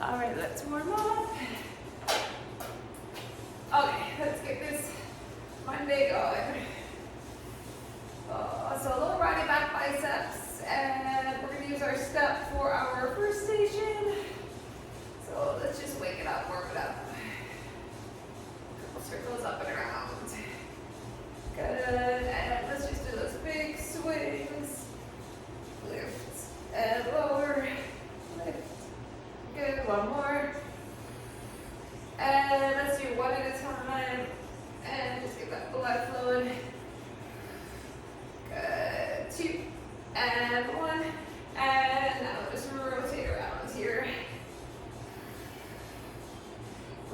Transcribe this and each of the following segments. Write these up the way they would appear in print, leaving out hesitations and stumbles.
All right, let's warm up. Okay, let's get this Monday going. So lower body, back biceps, and we're gonna use our step for our first station. So let's just wake it up, warm it up. Couple circles up and around. Good, and let's just do those big swings. Lift and lower, lift. Good, one more. And let's do one at a time. And just get that blood flowing. Good, 2, and 1. And now just rotate around here.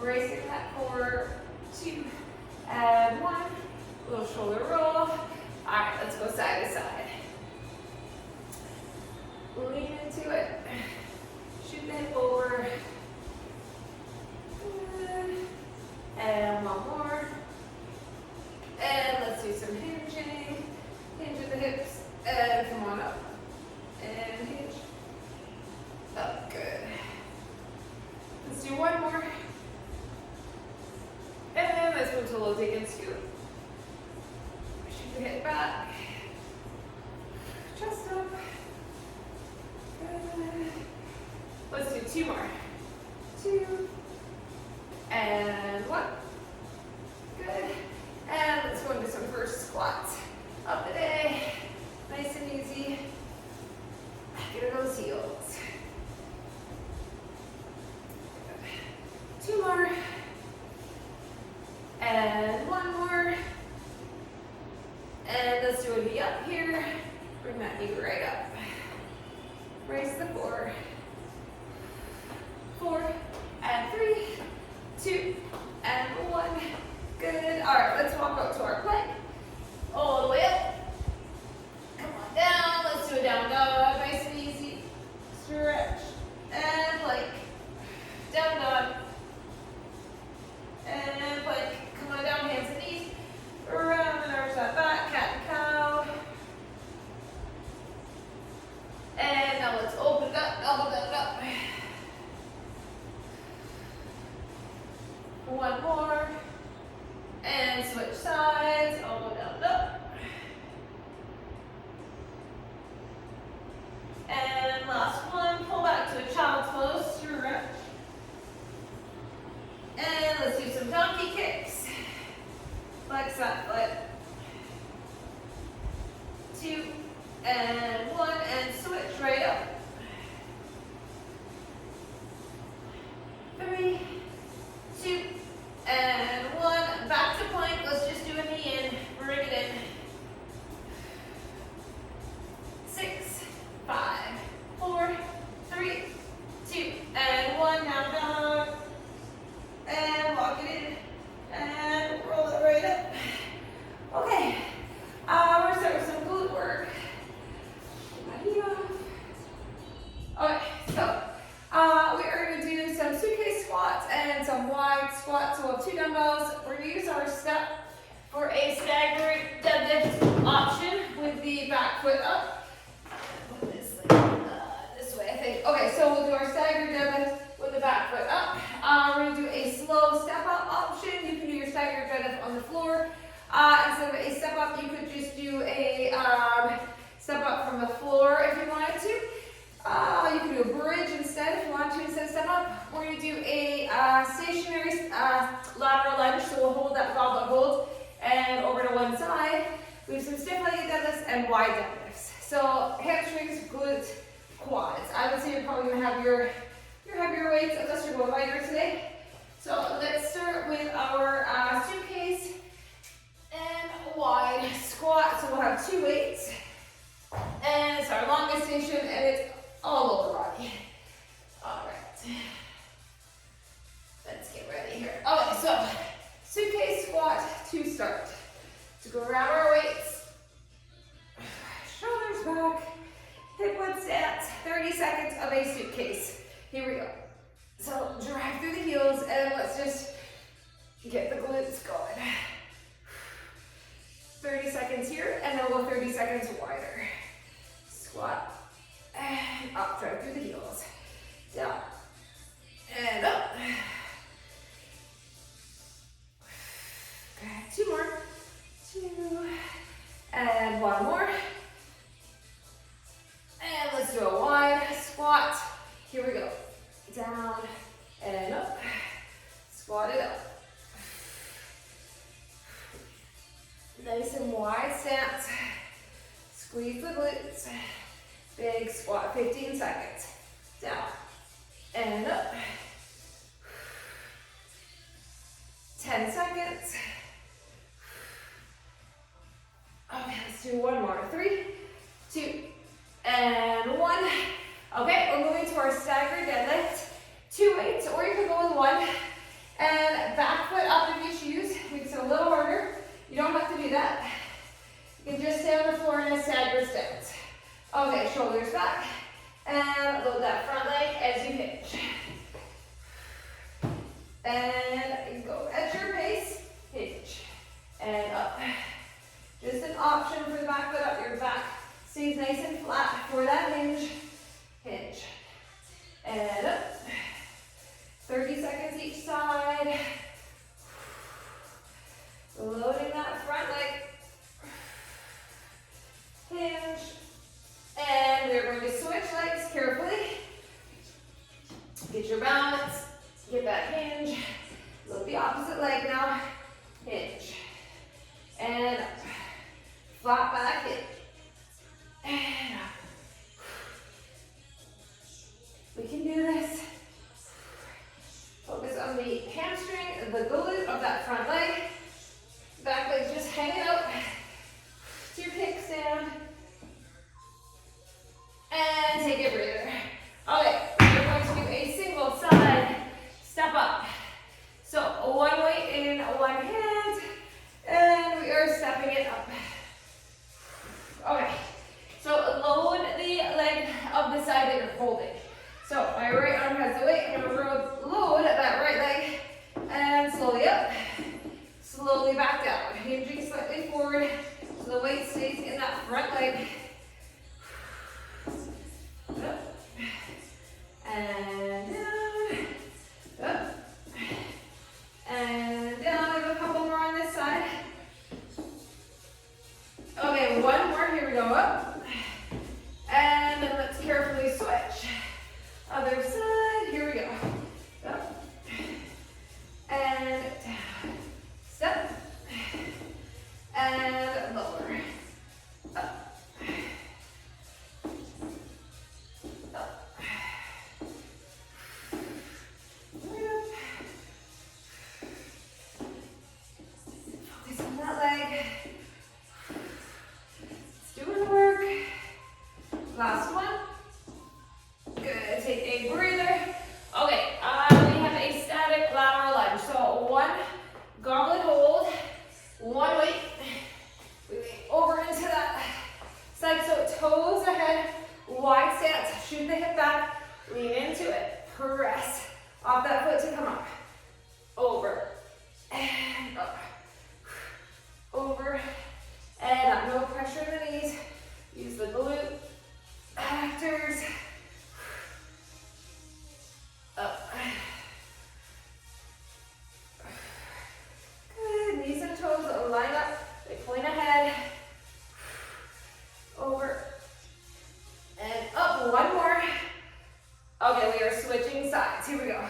Racing that core, 2, and 1. Little shoulder roll. All right, let's go side to side. Lean into it. Shoot the hip over. Good. And one more. And let's do some hinging. Hinge at the hips. And come on up. And hinge. Up, good. Let's do one more. And let's move to a little dig and scoot. Shoot the hip back. Chest up. Good. Let's do 2 more. 2. And 1. Good. And let's go into some first squats. Up the day. Nice and easy. Back into those heels. Good. 2 more. And 1 more. And let's do a knee up here. Bring that knee right up. Raise the 4. 4, and 3, 2, and 1. Good. All right, let's walk up to our plank. All the way up. Come on down. Let's do a down dog. Nice and easy. Stretch. And plank. Down dog. And plank. Come on down, hands and knees. Around and arch that back. Cat and cow. And now let's open it up. Elbow down up. 1 more. And switch sides. Elbow down up. And last one. Pull back to a child's pose. Stretch. And let's do some donkey kicks. Flex that foot. 2, and 1, and switch right up. 3, 2, and 1. Back to plank. Let's just do a knee in. Bring it in. 6, 5, 4, 3, 2, and 1. Now dog. And walk it in. And roll it right up. Okay. We're going to start with some glute work. Get my knee off. Okay, so we are going to do some suitcase squats and some wide squats. So we'll have 2 dumbbells. We're going to use our step for a staggered deadlift option with the back foot up. Put this this way, I think. Okay, so we'll do our staggered deadlift with the back foot up. We're going to do a slow step up option. You can do your staggered deadlift on the floor. Instead of a step up, you could just do a step up from the floor if you wanted to. You can do a bridge instead if you want to instead of step up. We're going to do a stationary lateral lunge, so we'll hold that goblet hold and over to one side. We have some stiff-legged deadlifts and wide deadlifts. So hamstrings, glutes, quads. I would say you're probably going to have your heavier weights unless you're going lighter today. So let's start with our suitcase and wide squat. So we'll have 2 weights. And it's our longest station and it's all over body. All right. Let's get ready here. Okay, so suitcase squat to start. So go around our weights. Shoulders back. Hip width stance. 30 seconds of a suitcase. Here we go. So drive through the heels and let's just get the glutes going. 30 seconds here and then we'll go 30 seconds wider. Squat and up, drive through the heels. Down down, and up. Squat it up. Nice and wide stance. Squeeze the glutes. Big squat, 15 seconds. Down and up. 10 seconds. Okay, let's do one more. 3, 2, and 1. Okay, we're moving to our staggered deadlift. 2 weights, or you can go with 1. And back foot up if you choose. Makes it a little harder. You don't have to do that. You can just stay on the floor in a staggered stance. Okay, shoulders back. And load that front leg as you hinge. And go at your pace. Hinge. And up. Just an option for the back foot up. Your back stays nice and flat for that hinge. Hinge. And up. 30 seconds each side. Loading that front leg. Hinge. And we're going to switch legs carefully. Get your balance. Get that hinge. Load the opposite leg now. Hinge. And up. Flat back in. And up. We can do this. Focus on the hamstring, the glute of that front leg. Back leg's just hanging out to your kickstand. And take a breather. Okay, we're going to do a single side step up. So one weight in one hand, and we are stepping it up. Okay, so load the leg of the side that you're holding. So my right arm has the weight. I'm going to load that right leg, and slowly up, slowly back down. Hinging slightly forward, so the weight stays in that front leg. Up, and down, up, and down. I have a couple more on this side. Okay, one more. Here we go. Up, and then let's carefully switch. Other side. Here we go. Up, and down. Step, and lower. Up. Focus on that leg. It's doing the work. Last one. Good. Take a breather. Okay, we have a static lateral lunge. So one goblet hold, one weight. We lean over into that side. So toes ahead, wide stance. Shoot the hip back. Lean into it. Press off that foot to come up. Over and up. Over and up. No pressure in the knees. Use the glute actors. Up. Good. Knees and toes line up. They point ahead. Over and up. One more. Okay, we are switching sides. Here we go.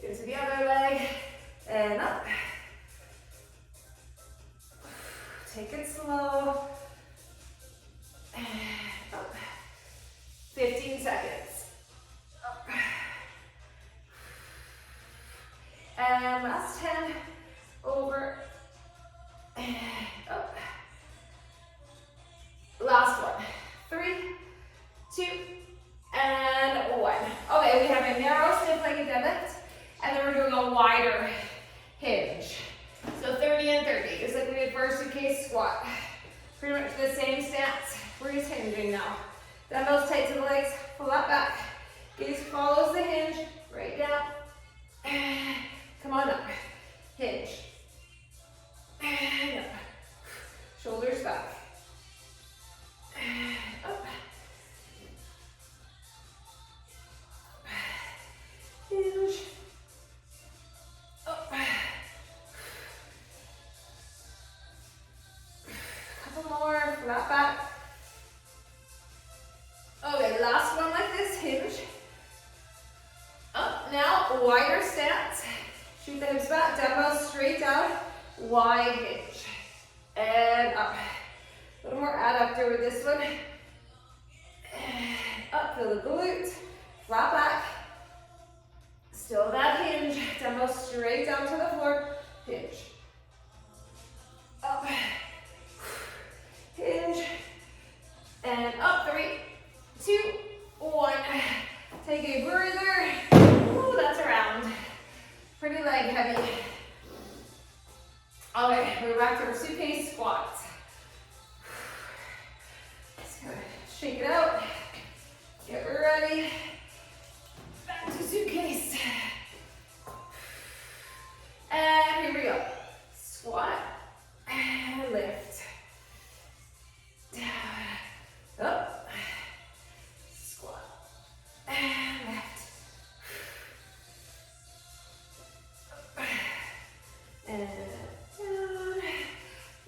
Into the other leg and up. Take it slow. And up. 15 seconds. Up. And last 10. Over and up. Last one. 3, 2, and 1. Okay, we have a narrow stiff-legged deadlift, and then we're doing a wider hinge. So 30 and 30, just like we did for our suitcase squat. Pretty much the same stance. We're just hinging now. Dumbbells tight to the legs, flat back. Gaze follows the hinge, right down. Come on up. Hinge. And up. Shoulders back. Up. Hinge. Up. Couple more, flat back. Okay, last one like this, hinge. Up. Now, wider stance. Shoot the hips back, dumbbells straight down, wide hinge. And up. A little more adductor with this one. And up, feel the glute. Flat back. Still that hinge. Dumbbells straight down to the floor. Hinge. Up. Hinge. And up. 3, 2, 1. Take a breather. Ooh, that's a round. Pretty leg heavy. All right, we're back to our suitcase squats. Just gonna shake it out. Get ready. Back to suitcase. And here we go. Squat and lift. Down, up. Squat and lift. Up. And down.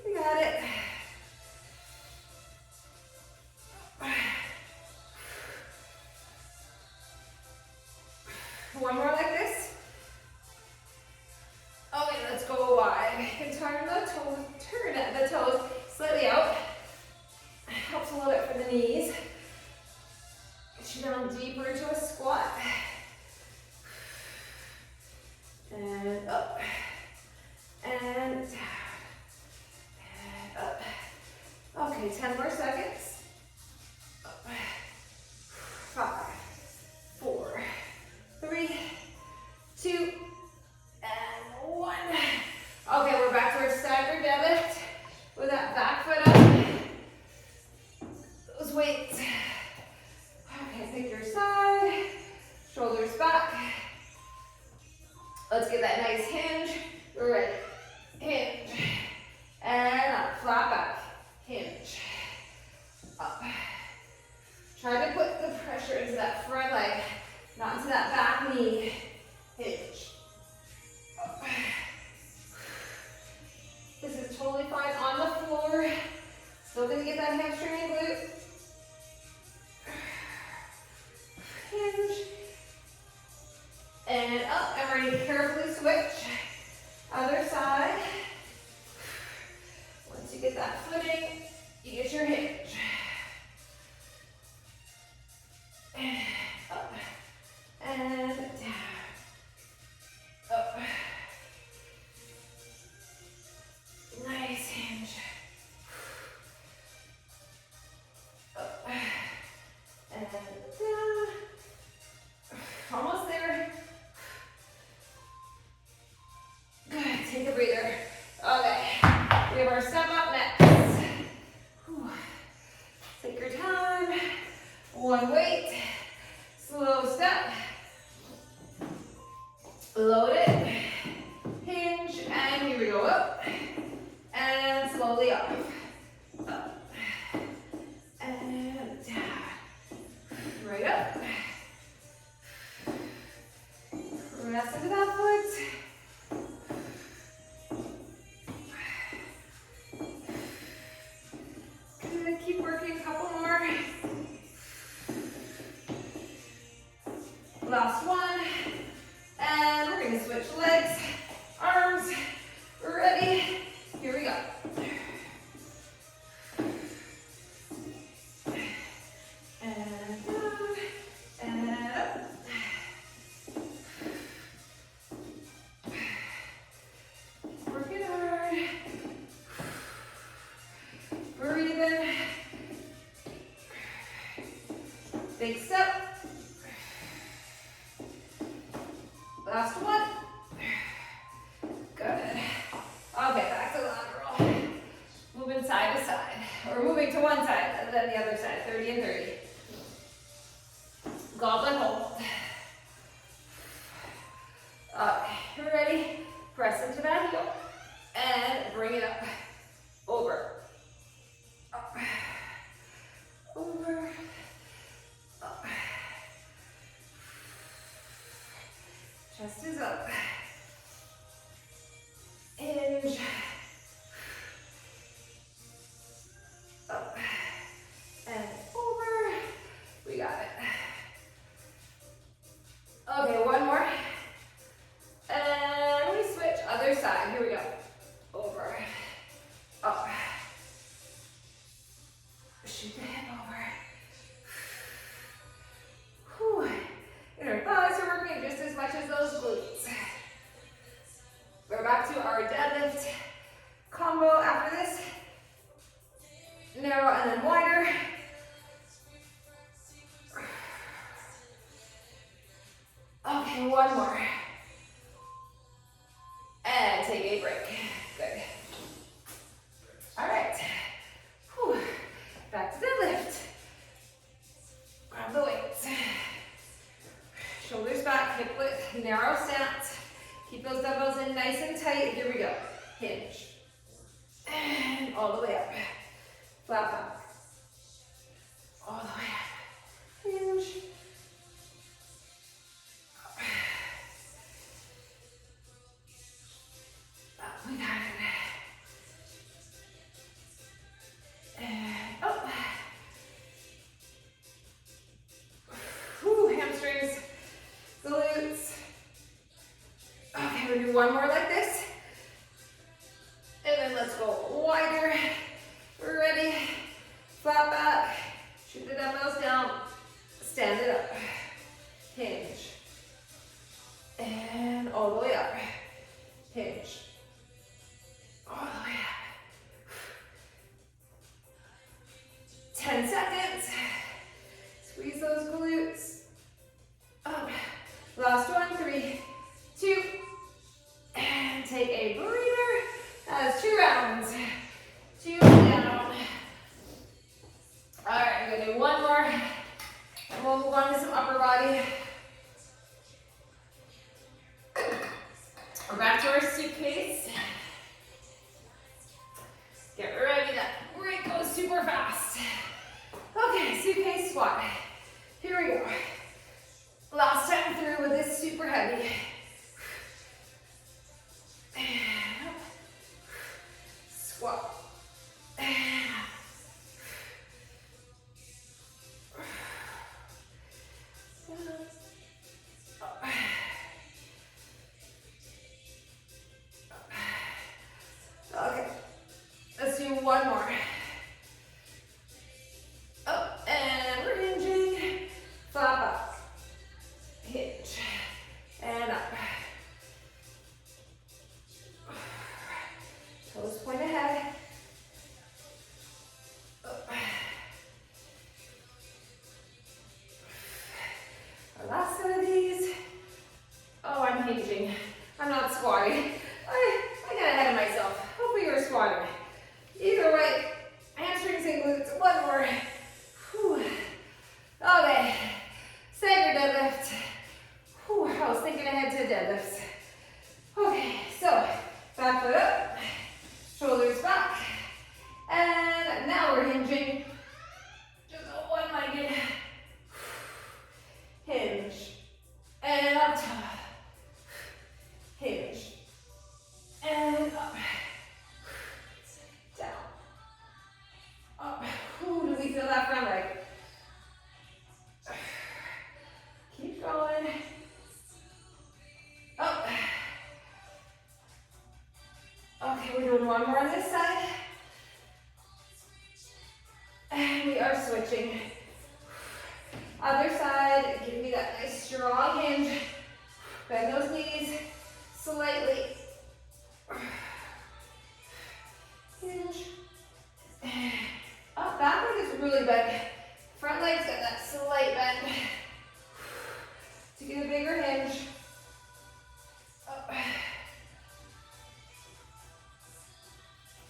We got it. One more like this. Okay, let's go wide. You can turn the toes slightly out. Helps a little bit for the knees. Get you down deeper into a squat. And up. And down. And up. Okay, 10 more seconds. Up. 5, 4, 3, 2, and 1. Okay, we're back to our staggered deadlift with that back foot up. Those weights. Okay, pick your side. Shoulders back. Let's get that nice hinge. We're ready. Hinge. And up. Flat back. Hinge. Up. Try to put the pressure into that front leg, not into that back knee. Hinge. Up. This is totally fine on the floor. Still gonna get that hamstring and glute. Hinge. And up, and we're gonna carefully switch. Other side. Once you get that footing, you get your hinge. Up. And down. Up. Nice hinge. Up. And down. Almost there. Good. Take a breather. Okay. We have our step up next. Whew. Take your time. One weight. Slow step. Load it. Hinge. And here we go. Up. And slowly off. Up. And down. Right up. Rest into that foot. Good. Keep working. A couple more. Last one. And we're going to switch legs, arms. Ready. Here we go. And down. And up. Working hard. Breathing. Big step. Last one. Good. Okay, back to lateral. Moving side to side. Or moving to one side and then the other side. 30 and 30. Goblet hold. Okay, ready? Press into that heel. And bring it up. Over. Up. Over. Up. Chest is up. Hinge. Up. And over. We got it. Okay, one more. stance. Keep those dumbbells in nice and tight. Here we go. Hinge. And all the way up. Flat back. All the way up. Hinge. Up. We got it. And up. Whew, hamstrings, glutes. Okay, we'll do one more like this. And then let's go wider. We're ready. Flat back. Shoot the dumbbells down. Stand it up. Hinge. And all the way up. Hinge. All the way up. 10 seconds. Squeeze those glutes. Up. Last one. 3, 2. And take a breather. That's 2 rounds. 2 down. All right, I'm gonna do one more. And we'll move on to some upper body. We're back to our suitcase. Get ready, that break goes super fast. Okay, suitcase squat. Here we go. Last time through with this super heavy. And up. Squat. And up. Up. Okay, let's do one more. Up, and we're hinging. Flat back. Hinge. And up. Toes point ahead. Up. Our last set of these. Oh, I'm hinging. I'm not squatting. I got ahead of myself. Hopefully you're squatting. Either way, hamstrings and glutes. One more. Whew. Okay. Stagger deadlift. Whew. I was thinking ahead to deadlifts. Okay, so back foot up, shoulders back, and now we're hinging. Just a one-legged hinge, and up top, hinge, and up, down, up. Ooh, do we feel that front leg? Keep going. Up. Okay, we're doing one more on this side. And we are switching. Other side, give me that nice strong hinge. Bend those knees slightly. Hinge. Up, back leg is really bent. Front leg's got that slight bend. To get a bigger hinge. Up.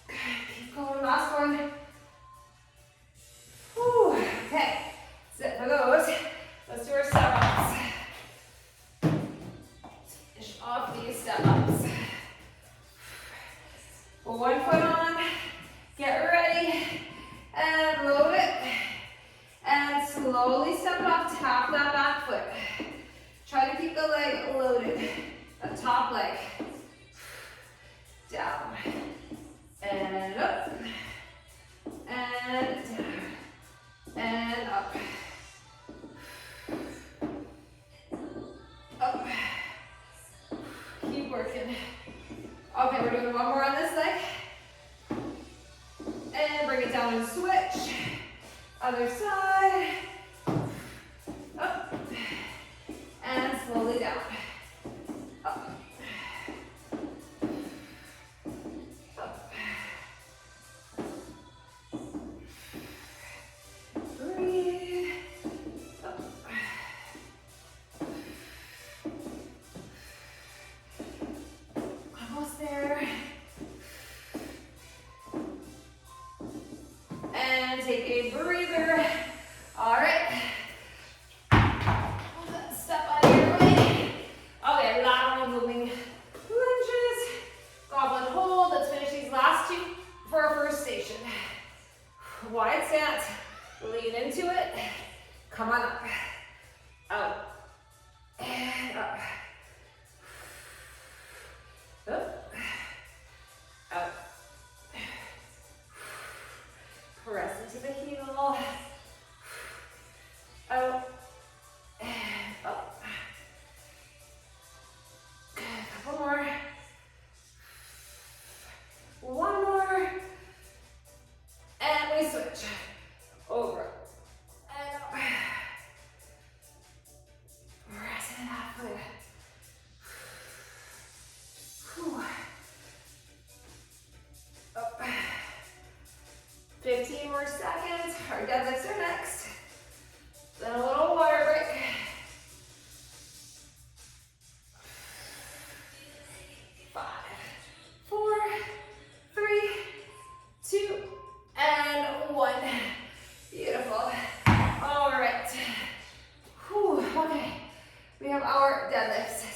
Keep going, last one. Whew. Okay, that's it for those. Let's do our step-ups. Finish off these step-ups. Put one foot on, get ready, and load it. And slowly step it up, tap that back foot. Try to keep the leg loaded, the top leg. Down, and up, and down, and up. Up. Keep working. Okay, we're doing one more on this leg. And bring it down and switch. Other side. Up. And slowly down. Up. Up. Breathe. Up. Almost there. And take a breather. All right. Step out of your way.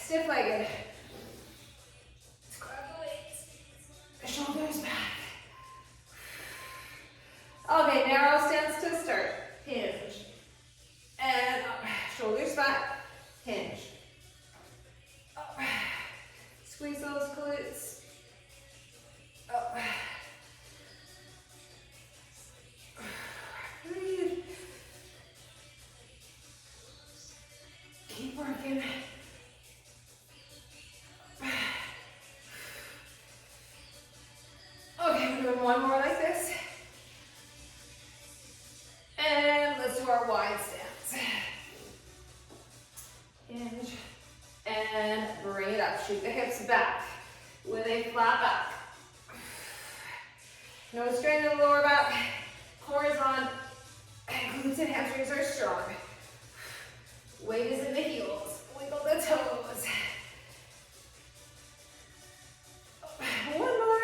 stiff-legged. Let's grab the weights. Shoulders back. Okay, narrow stance to start. Hinge. And up. Shoulders back. Hinge. Up. Squeeze those glutes. Up. Breathe. Keep working. Okay, we're doing one more like this. And let's do our wide stance. Hinge. And bring it up. Shoot the hips back with a flat back. No strain in the lower back. Core is on. Glutes and hamstrings are strong. Weight is in the heels. Wiggle the toes. One more.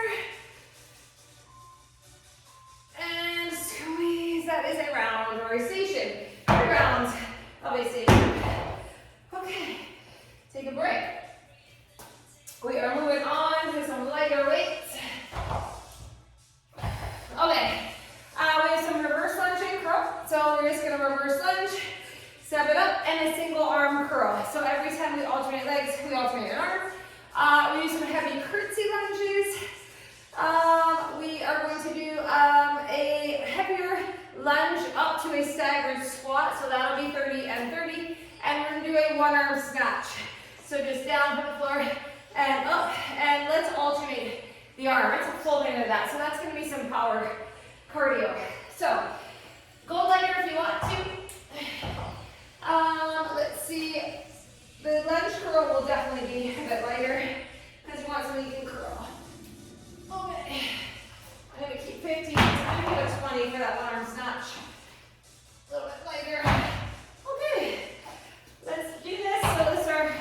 And squeeze. That is a round or a station. 3 rounds of a station. Okay. Take a break. We are moving on to some lighter weights. Okay. We have some reverse lunge and curl. So we're just going to reverse lunge, step it up, and a single arm curl. So every time we alternate legs, we alternate an arm. We do some heavy curtsy lunges. We are going to do a heavier lunge up to a staggered squat. So that'll be 30 and 30. And we're going to do a one-arm snatch. So just down from the floor and up. And let's alternate the arm. Let's fold into that. So that's going to be some power cardio. So go lighter if you want to. Let's see. The lunge curl will definitely be a bit lighter because you want something you can curl. Okay. I'm going to keep 15. I'm going to do a 20 for that one arm snatch. A little bit lighter. Okay. Let's do this. So this is our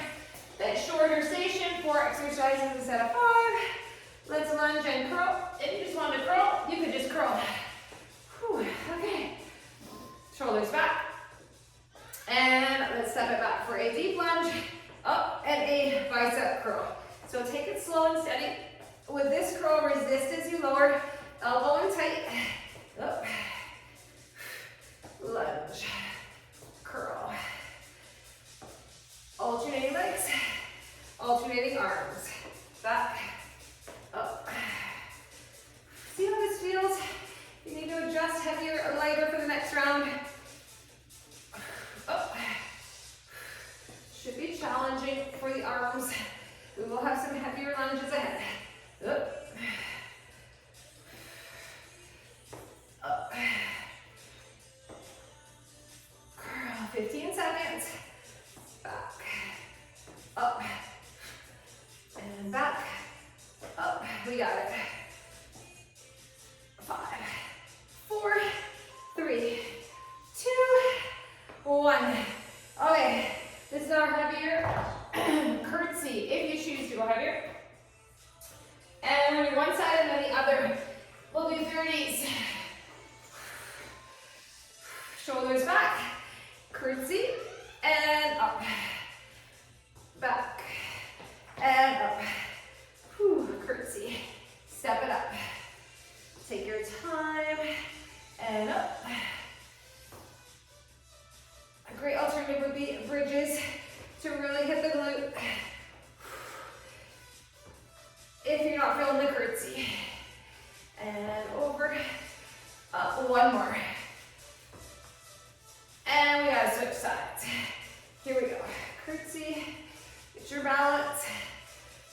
bit shorter station. 4 exercises instead of 5. Let's lunge and curl. If you just want to curl, you could just curl. Whew. Okay. Shoulders back. And let's step it back for a deep lunge. Up and a bicep curl. So take it slow and steady. With this curl, resist as you lower. Elbow in tight. Up. Lunge. Curl. Alternating legs. Alternating arms. Back. Up. See how this feels? You need to adjust heavier or lighter for the next round. Up. Should be challenging for the arms. We will have some heavier lunges ahead. Up. Up. Curl. 15 seconds. Back. Up. And back. Up. We got it. 5, 4, 3, 2, 1. Okay, this is our heavier curtsy, if you choose to go heavier. And we'll do one side and then the other. We'll do 30s. Shoulders back, curtsy, and up. Back, and up. Whew, curtsy. Step it up. Take your time, and up. A great alternative would be bridges to really hit the glute if you're not feeling the curtsy. And over, up, one more. And we gotta switch sides. Here we go. Curtsy, get your balance.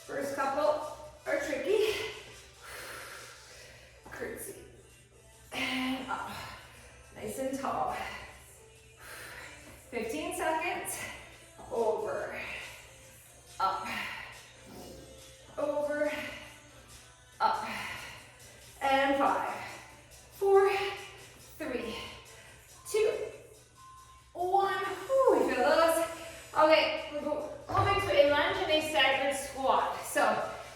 First couple are tricky. Curtsy. And up. Nice and tall. 15 seconds. Over. Up. Over. Up. And 5, 4, 3, 2, 1. Whew, we feel those. Okay, we're moving to a lunge and a staggered squat. So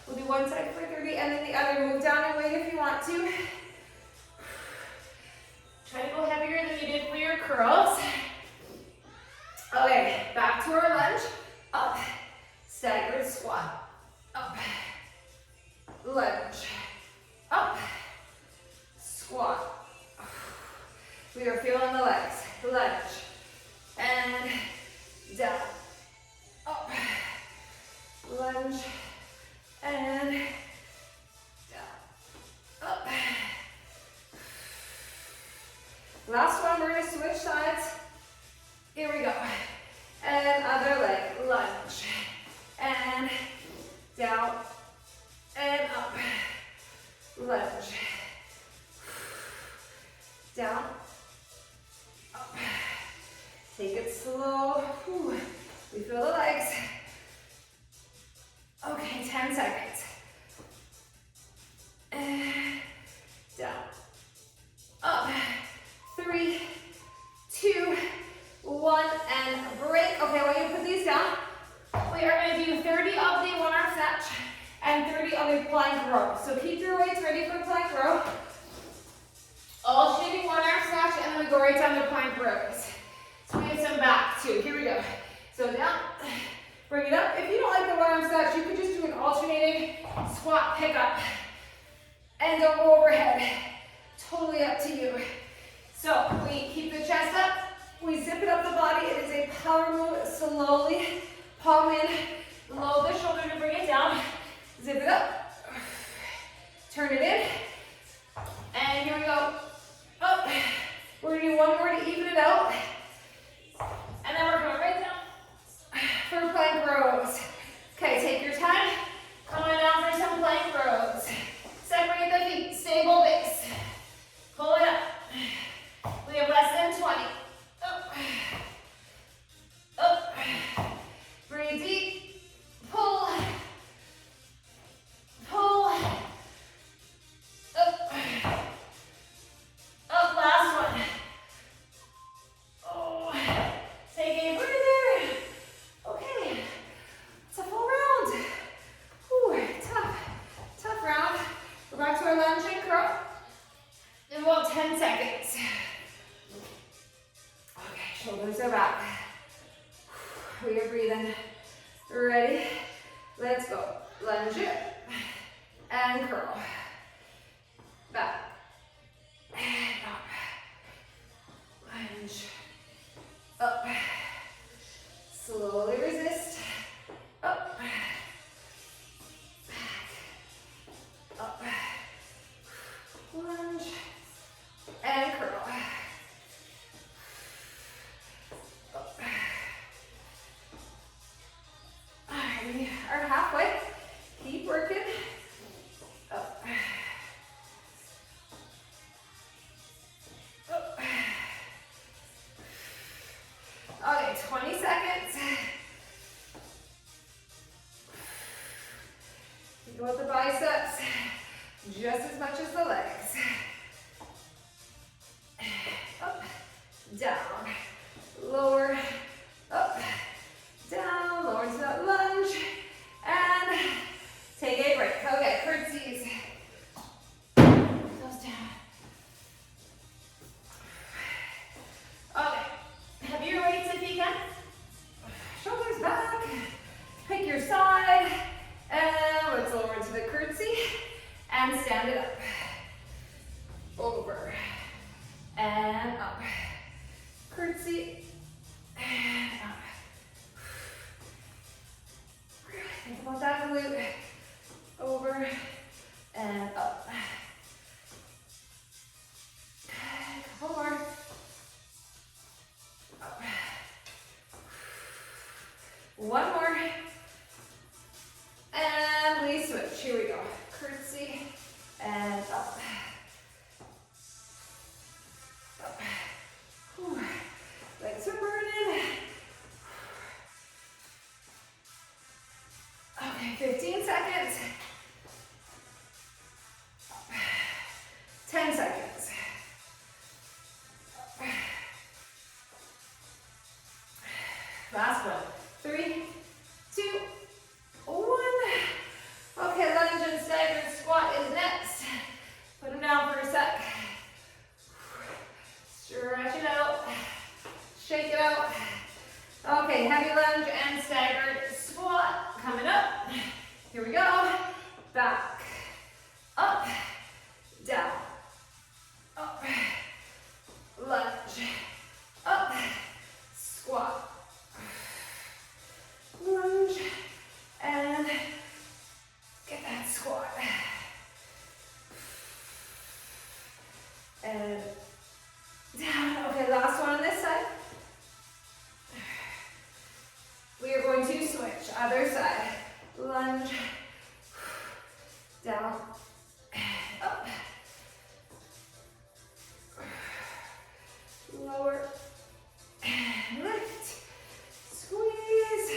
we'll do one side for 30 and then the other. Move down and weight if you want to. Try to go heavier than you did for your curls. Okay, back to our lunge. Up. Step squat. Up. Lunge. Up. Squat. We are feeling the legs. Lunge. And down. Up. Lunge. And down. Up. Last one, we're going to switch sides. Here we go. And other leg. Lunge. And down. And up. Lunge. Down. Up. Take it slow. Whew. We feel the legs. Okay, 10 seconds. And down. Up. 3, 2, 1, and break. Okay, when you put these down, we are going to do 30 of the one-arm snatch and 30 of a plank row. So keep your weights ready for plank row. Alternating one-arm snatch, and then we go right down to plank rows. So we have some back too. Here we go. So down, bring it up. If you don't like the one-arm snatch, you could just do an alternating squat pickup and don't go overhead. Totally up to you. So we keep the chest up. We zip it up the body. It is a power move. Slowly palm in, load the shoulder to bring it down. Zip it up. Turn it in. And here we go. Up. We're going to do one more to even it out. And then we're going right down for plank rows. Okay, take your time. Coming down for some plank rows. Separate the feet. Stable base. Pull it up. We have less than 20. Up. Up. Breathe deep. Pull. Pull. Up. Up, last one. Oh, take a breather. Okay, it's a full round. Ooh, tough round. Go back to our lunge and curl in about 10 seconds. Okay, shoulders are back. We are breathing. Ready? Let's go. Lunge it and curl. Back. And up. Lunge. Up. Slowly resist. Up. Back. Up. Lunge. And curl. Up. Alright, we are halfway. Keep working. Up. Okay, 20 seconds. Think about the biceps just as much as the legs. Up, down, lower, up, down, lower into that lunge, and take a break. Okay, curtsies. Goes down. Okay. Heavier weights if you can. Shoulders back. Pick your side. And let's lower into the curtsy. And stand it up. Over. And up. Curtsy. And up. Think about that glute. Over. And up. Couple more. Up. One more. And we switch. Here we go. Curtsy and up. Up. Whew. Legs are burning. Okay, 15 seconds. Up. 10 seconds. Up. Last one. 3, 2, 1. Okay, lunge and staggered squat is next. Put them down for a sec. Stretch it out. Shake it out. Okay, heavy lunge and staggered squat coming up. lunge. Down, up, lower, lift, squeeze,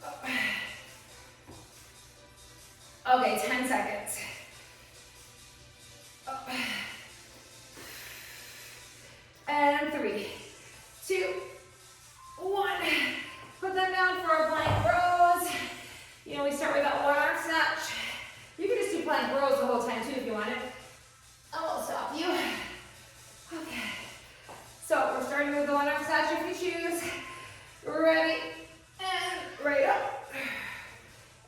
up. Okay, 10 seconds. Up. And 3, 2, 1. Put them down for our plank rows. You know, we start with that one arm snatch. You can just do plank rows the whole time too if you want it. I won't stop you. Okay. So we're starting with the one arm snatch if you choose. Ready, and right up.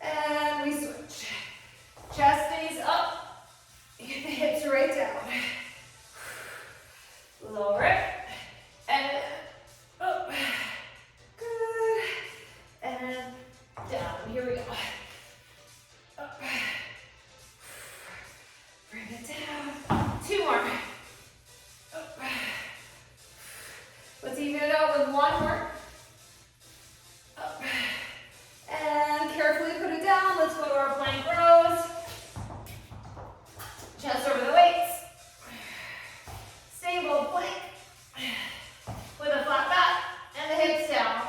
And we switch. Chest stays up. Get the hips right down. Lower it. And up. Good. And down. Here we go. Up. Bring it down. 2 more. Up. Let's even it out with 1 more. Up. And carefully put it down. Let's go to our plank rows. Chest over the weights. Stable plank. With a flat back and the hips down.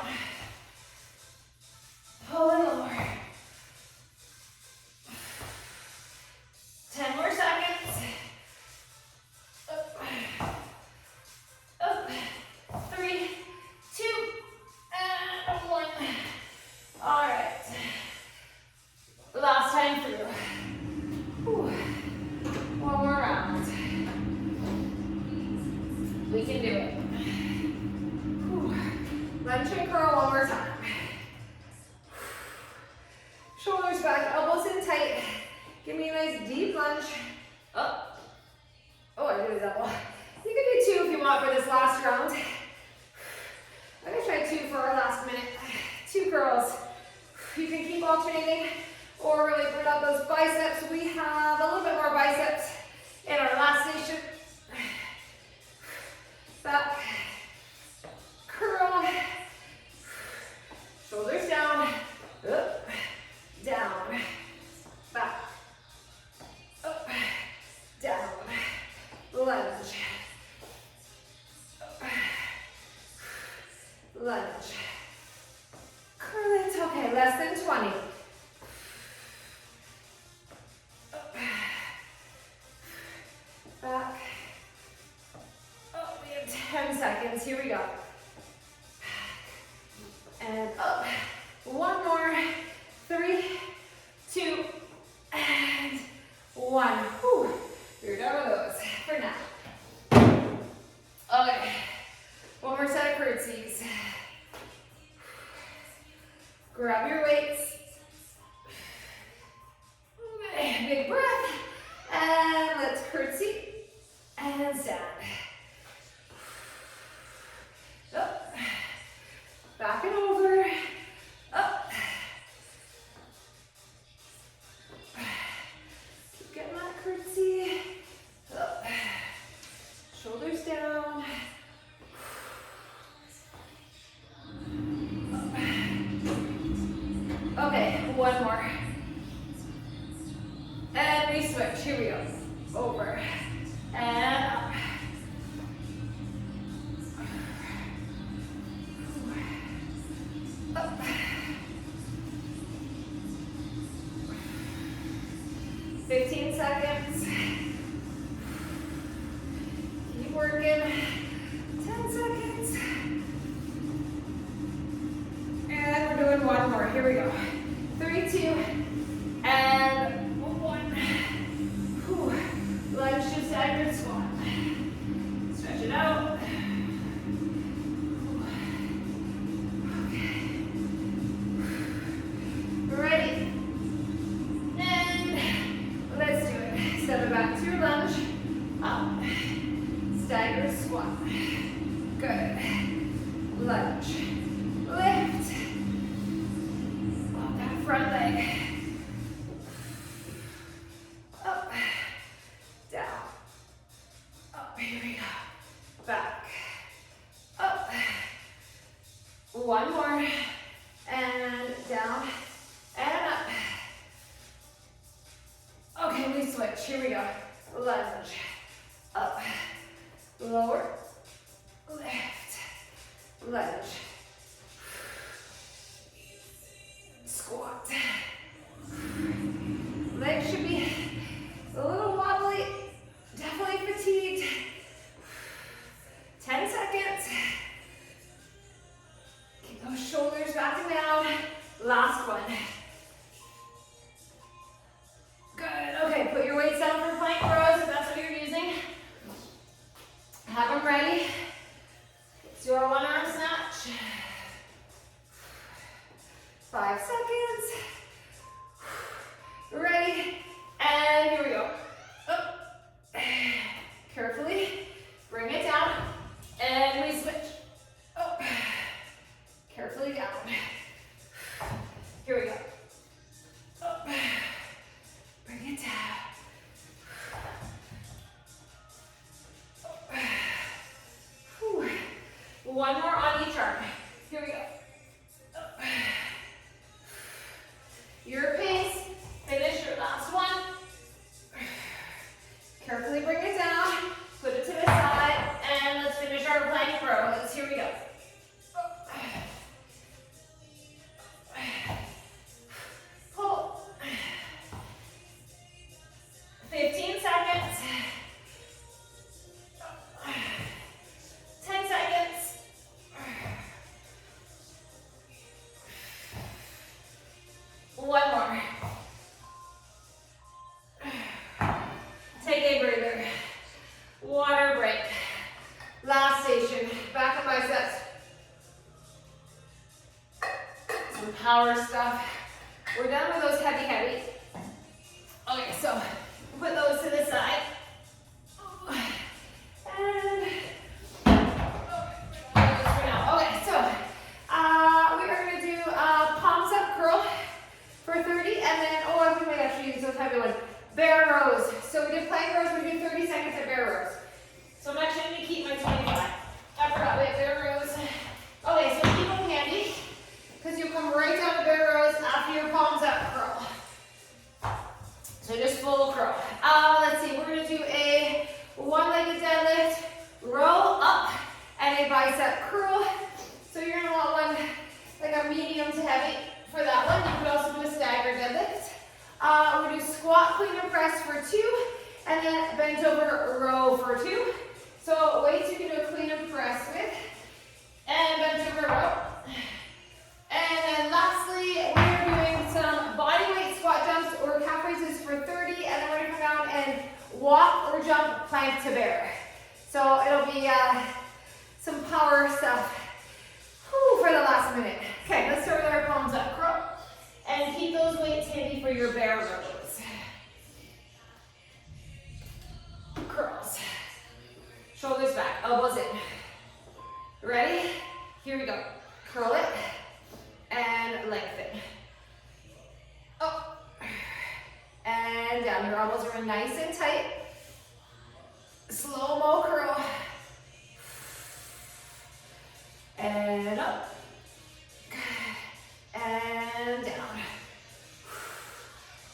Pull and lower. 10 more seconds. Up. Up. 3, 2, and 1. All right. Last time through. Whew. 1 more round. We can do it. Whew. Lunge and curl 1 more time. Shoulders back, elbows in tight. Give me a nice deep lunge. Up. Oh, I did a double. You can do 2 if you want for this last round. I'm gonna try 2 for our last minute. 2 curls. You can keep alternating or really burn out those biceps. We have a little bit more biceps in our last station. Back, curl, shoulders down, up, down, back, up, down, lunge, up, lunge, curl it, okay, less than 20. Up, back, up, we have 10 seconds, here we go. And up, 1 more, 3, 2, and 1. Whew. You're done with those for now. Okay, 1 more set of curtsies. Grab your weights. Okay, big breath. And let's curtsy and stand. Up, back and over, up. Keep getting that curtsy, up. Shoulders down. Up. Okay, 1 more. And we switch, here we go. Over, and up. Up. 15 seconds. Keep working. 10 seconds. And we're doing 1 more. Here we go. 3, 2, and 1. Whew. Lunge to staggered squat. Stretch it out. Ready. And let's do it. Step it back to your lunge. Up. Stagger squat. Good. Lunge. Lift. Walk that front leg. Up. Down. Up. Here we go. Back. Up. 1 more. Here we go. Lunge. Up. Lower. Lift. Lunge. Squat. Legs should be a little wobbly. Definitely fatigued. 10 seconds. Keep those shoulders back and down. Last one. Good. Okay, put your weights down for plank rows if that's what you're using. Have them ready. Let's do our one arm snatch. 5 seconds. Ready. And here we go. Up. Carefully. Bring it down. And we switch. Up. Carefully down. Here we go. Up. Bring it down. Up. Whew. One more on each arm. Here we go. Up. Your pace. Finish your last one. Carefully bring it down. Put it to the side. And let's finish our plank rows. Here we go. Pull. 15 seconds. 10 seconds. One more. Take a breather. Water break. Last station. Back and biceps. Some power stuff. We're done with those heavy. Okay, so put those to the side. And for now. Okay, so we are going to do palms up curl for 30, and then, I think we might actually use those heavy ones. Bear rows. So we did plank rows, we do 30 seconds at bear rows. So I'm actually going to keep my 25. I forgot we have bear rows. Okay, so keep them handy, because you'll come right down to bear rows after your palms up curl. So just full curl. Let's see, we're going to do a one-legged deadlift, roll up, and a bicep curl. So you're going to want one like a medium to heavy for that one. You could also do a staggered deadlift. We're going to do squat, clean and press for 2, and then bent over row for 2. So weights you can do a clean and press with, and bent over row. And then lastly, we're doing some body weight squat jumps or calf raises for 30, and then we're going to come down and walk or jump plank to bear. So it'll be some power stuff for the last minute. Okay, let's start with our palms up curl. And keep those weights handy for your bear rows. Curls. Shoulders back, elbows in. Ready? Here we go. Curl it and lengthen. Up and down. Your elbows are in nice and tight. Slow-mo curl. And up. And down.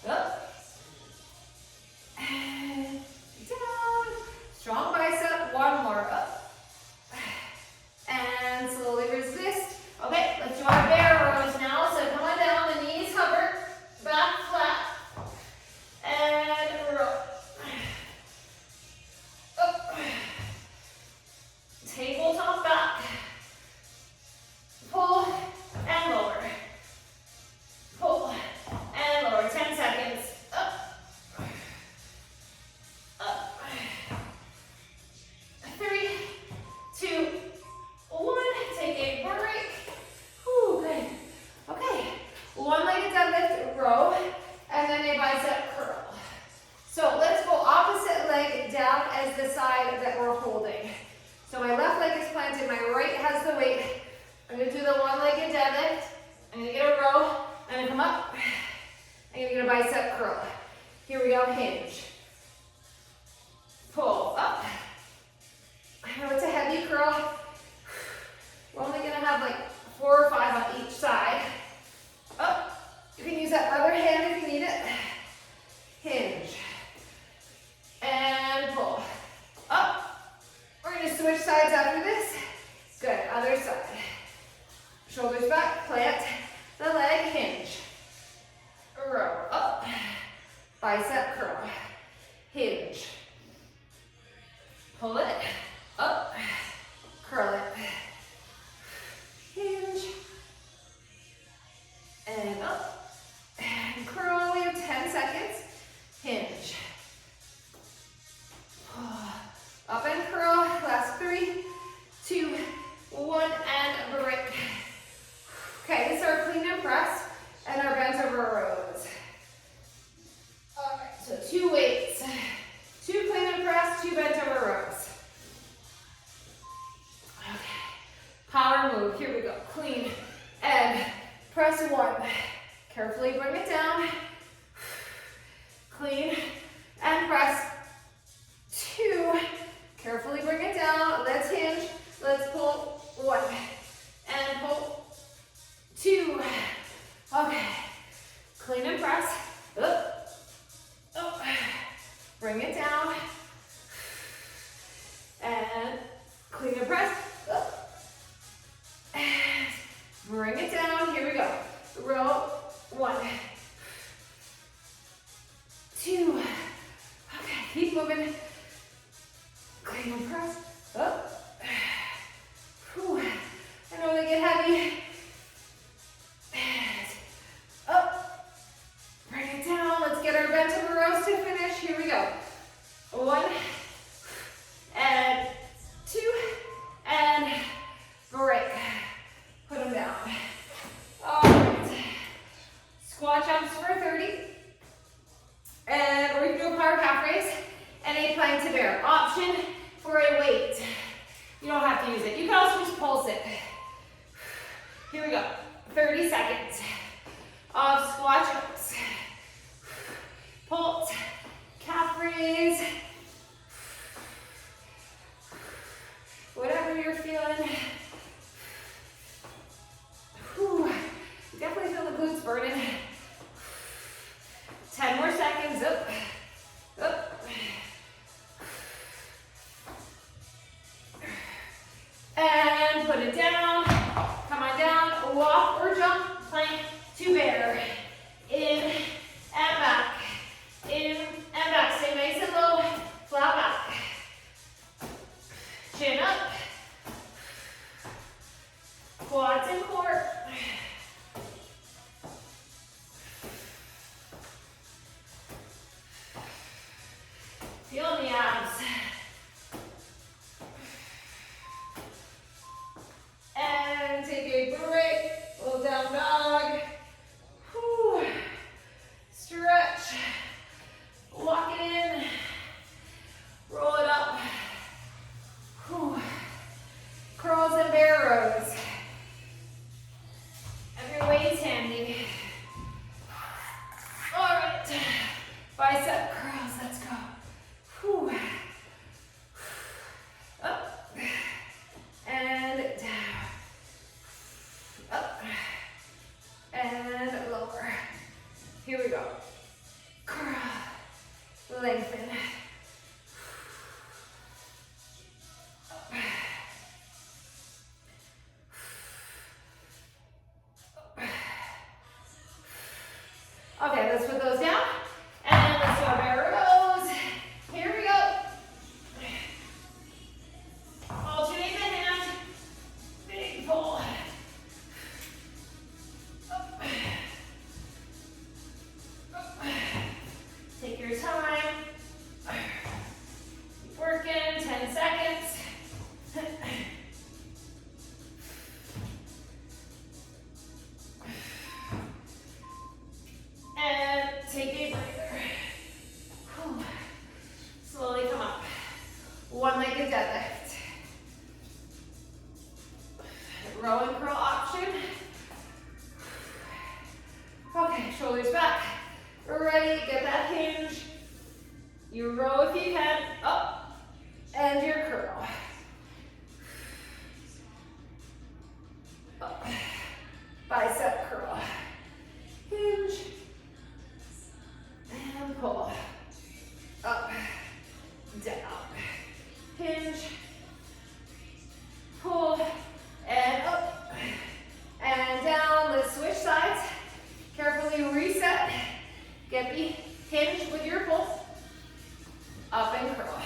Up. And down. Strong bicep. One more. Up. And slowly resist. Okay, let's do our bear rows now. So come on down. The knees hover. Back flat. And row. Up. Tabletop back. Pull and lower. Pull and lower. 10 seconds. Up. Up. 3, 2, 1. Take a break. Whew, good. Okay. One-legged deadlift row, and then a bicep curl. So let's go opposite leg down as the side that we're holding. So my left leg is planted, my right has the weight. I'm going to do the one-legged deadlift. I'm going to get a row. I'm going to come up. I'm going to get a bicep curl. Here we go, hinge. Pull up. I know it's a heavy curl. We're only going to have like 4 or 5 on each side. Up. You can use that other hand if you need it. Hinge. press 1. Carefully bring it down. Clean and press 2. Carefully bring it down. Let's hinge. Let's pull 1 and pull 2. Okay. Clean and press. Up. Up. Bring it down. And clean and press. Up. And bring it down. Here we go. Row 1. 2. Okay, keep moving. Clean and press. Up. Whew. I know they get heavy. And up. Bring it down. Let's get our bent over rows to finish. Here we go. 1 and 2 and break. Put them down. All right. Squat jumps for 30. And we're going to do a power calf raise and a plank to bear. Option for a weight. You don't have to use it. You can also just pulse it. Here we go. 30 seconds of squat jumps. Pulse, calf raise. Whatever you're feeling. Whew. Definitely feel the glutes burning. 10 more seconds. Up. Up. And put it down. Come on down. Walk or jump. Plank to bear. In and back. In and back. Stay nice and low. Flat back. Chin up. Quads and core. Feel the abs. And take a break. Little down dog. Whew. Stretch. Walk it in. Roll it up. Whew. Curls and bear rows. Have your weights handy. All right. Bicep curls. Let's go. Whew. Up and down. Up and lower. Here we go. Curl. Lengthen. Up. Okay, let's put those down. And let's do our bear rows. Here we go. Alternate the hand. Big pull. Up. Up. Take your time. Keep working. 10 seconds. And take a breather. Whew. Slowly come up. One-legged deadlift. Row and curl option. Okay, shoulders back. Ready, get that hinge. You row if you can, up, and your curl. Up. Bicep curl. Hinge. And pull. Up. Down. Hinge. Pull. And up. And down. Let's switch sides. Carefully reset. Get the hinge with your pull. Up and curl.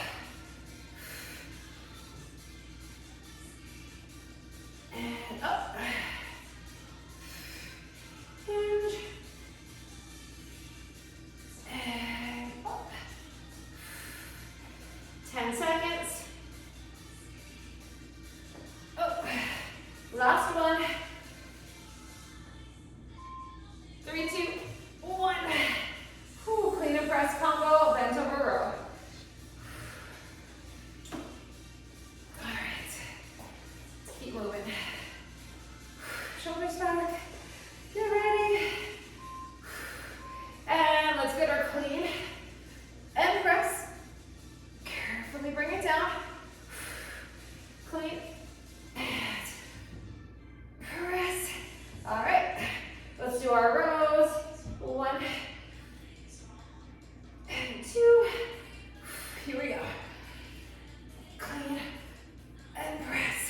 And up. Hinge. And up. 10 seconds. Up. Last one. 3, 2, 1. Whew, clean and press combo, bent over row. do our rows. 1 and 2. Here we go. Clean and press.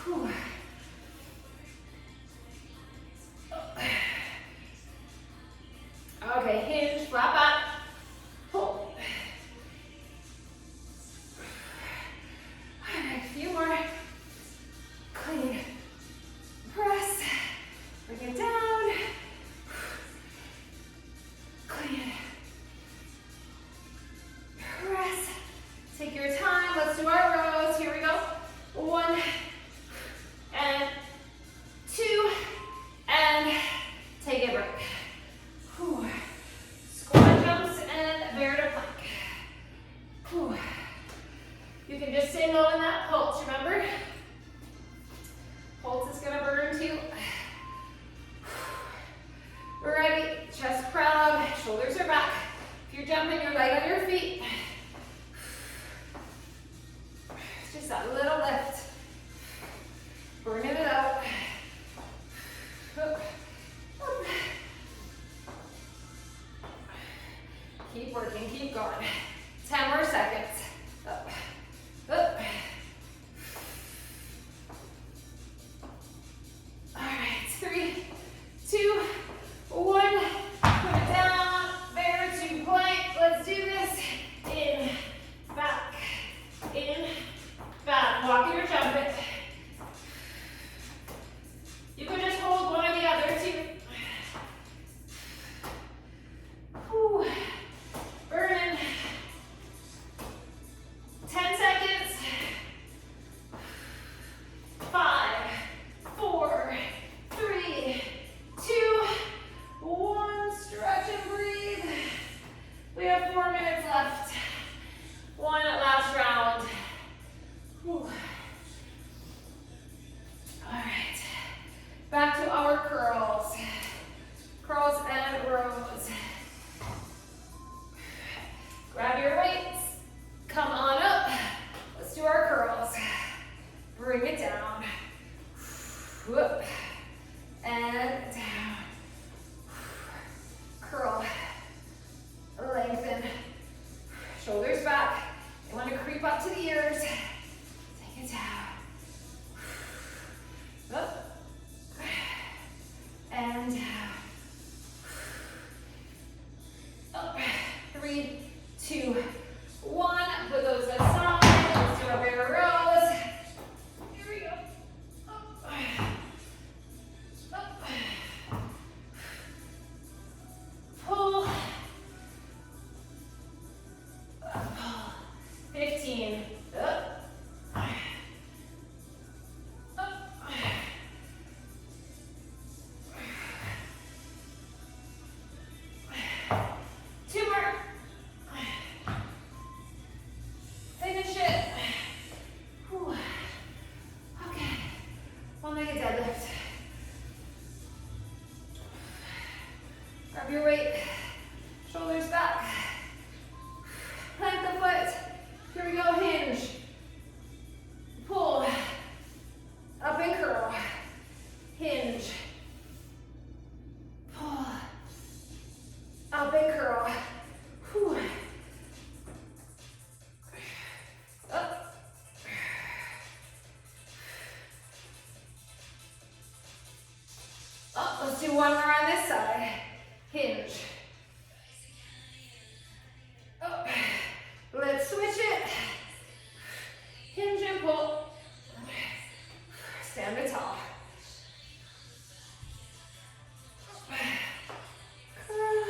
Whew. Okay, hinge, flat back, pull. All right, a few more. Clean, press, bring it down. Clean, press. Take your time, let's do our rows. Here we go. 1 and 2, and take a break. Whew. Squat jumps and bear to plank. Whew. You can just stay low in that pulse, remember? Pulse is gonna burn too. Ready, chest proud, shoulders are back. If you're jumping, you're light on your feet. Just that little lift. Burning it out. Keep working, keep going. 10 more seconds. Up, up. All right, 3, 2, 1. Put it down, bear to plank. Let's do this. In, back, walk it or jump it. You can just hold one or the other too. Whew. Burning. 10 seconds. 5, 4, 3, 2, 1. Stretch and breathe. We have 4 minutes left. 1 last round. Whew. All right. Back to our curls. Curls and rows. Grab your weights. Come on up. Let's do our curls. Bring it down. Whoop. And down. Curl. Lengthen. Shoulders back. You want to creep up to the ears. Take it down. Up. And down. Up. 3, 2, 1. Put those aside. Let's do our bear rows. Here we go. Up. Up. Pull. Pull. 15. Up. Up. 2 more. Finish it. Whew. Okay. One-legged deadlift. Grab your weight. Shoulders back. Plant the foot. Here we go, hinge. Pull. Up and curl. Hinge. Pull. Up and curl. Whew. Up. Up. Let's do one more on this side. Hinge. Up. Let's switch it. Hinge and pull. Stand it tall. Curl.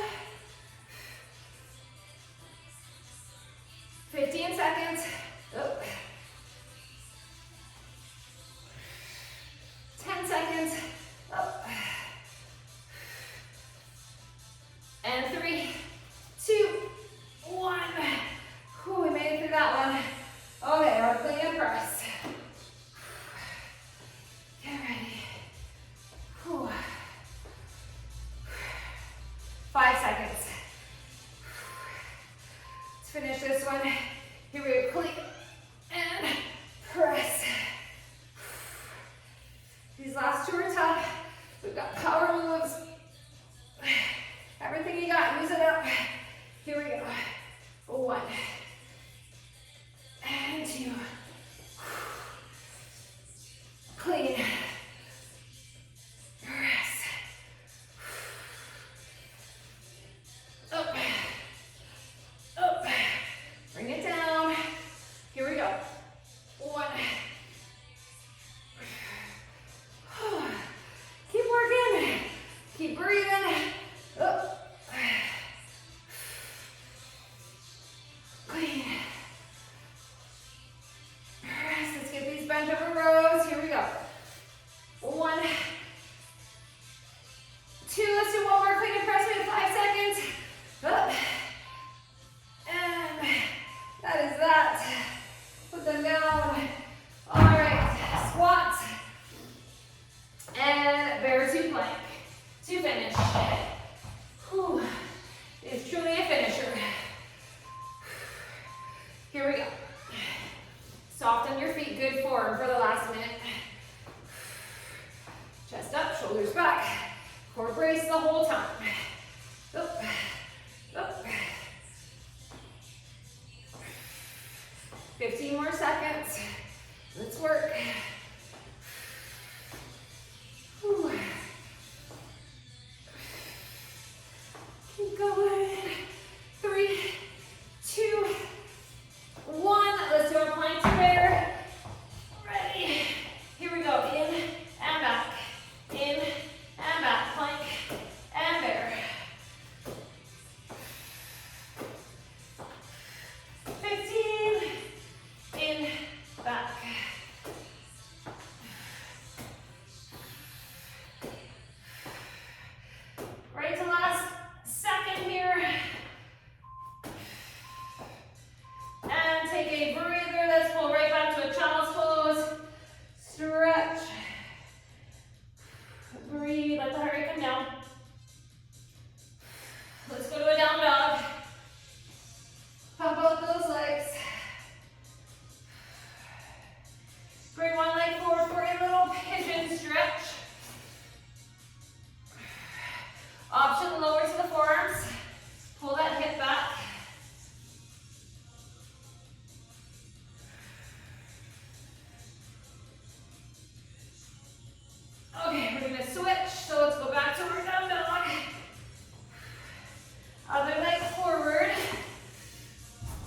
15 seconds. Up. 10 seconds. Up. let's do one more clean and press. We have 5 seconds. Up. And that is that. Put them down. All right, squats. And bear to plank to finish. Whew. It's truly a finisher. Here we go. Soften your feet, good form for the last minute. Chest up, shoulders back. Core brace the whole time. Up, up. 15 more seconds. Let's work. Whew. Keep going. 3, 2, 1. Let's do a plank to bear. Ready. Here we go. In and back. In and back. Plank and bear. 15. In, back. Right to last second here. And take a breather. Let's pull right back to a child's pose. Stretch. Breathe. Let the heart rate come down. Let's go to a down dog. Pump out those legs. Bring one leg forward for a little pigeon stretch. Option lower to the forearms. Pull that hip back. Okay, we're going to switch. So let's go back to our down dog. Other leg forward.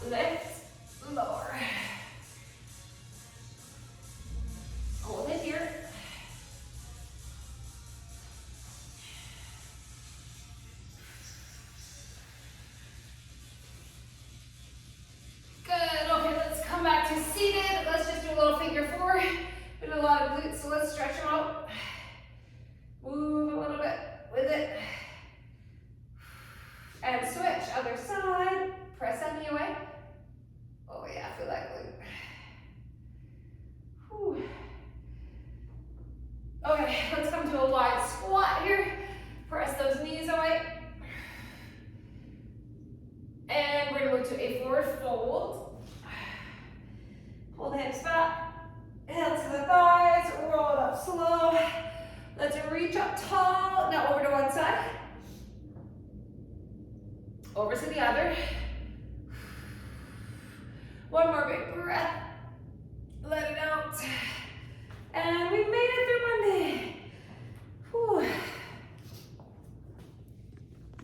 Lift, lower. Hold it here. Good. Okay, let's come back to seated. Let's just do a little figure four. Been a lot of glutes, so let's stretch them out. Move a little bit with it. And switch. Other side. Press that knee away. Oh yeah, I feel that glute. Whew. Okay, let's come to a wide squat here. Press those knees away. And we're going to move to a forward fold. Pull the hips back. Hands to the thighs. Roll it up slow. Let's reach up tall. Now over to one side. Over to the other. One more big breath. Let it out. And we made it through Monday. Whew.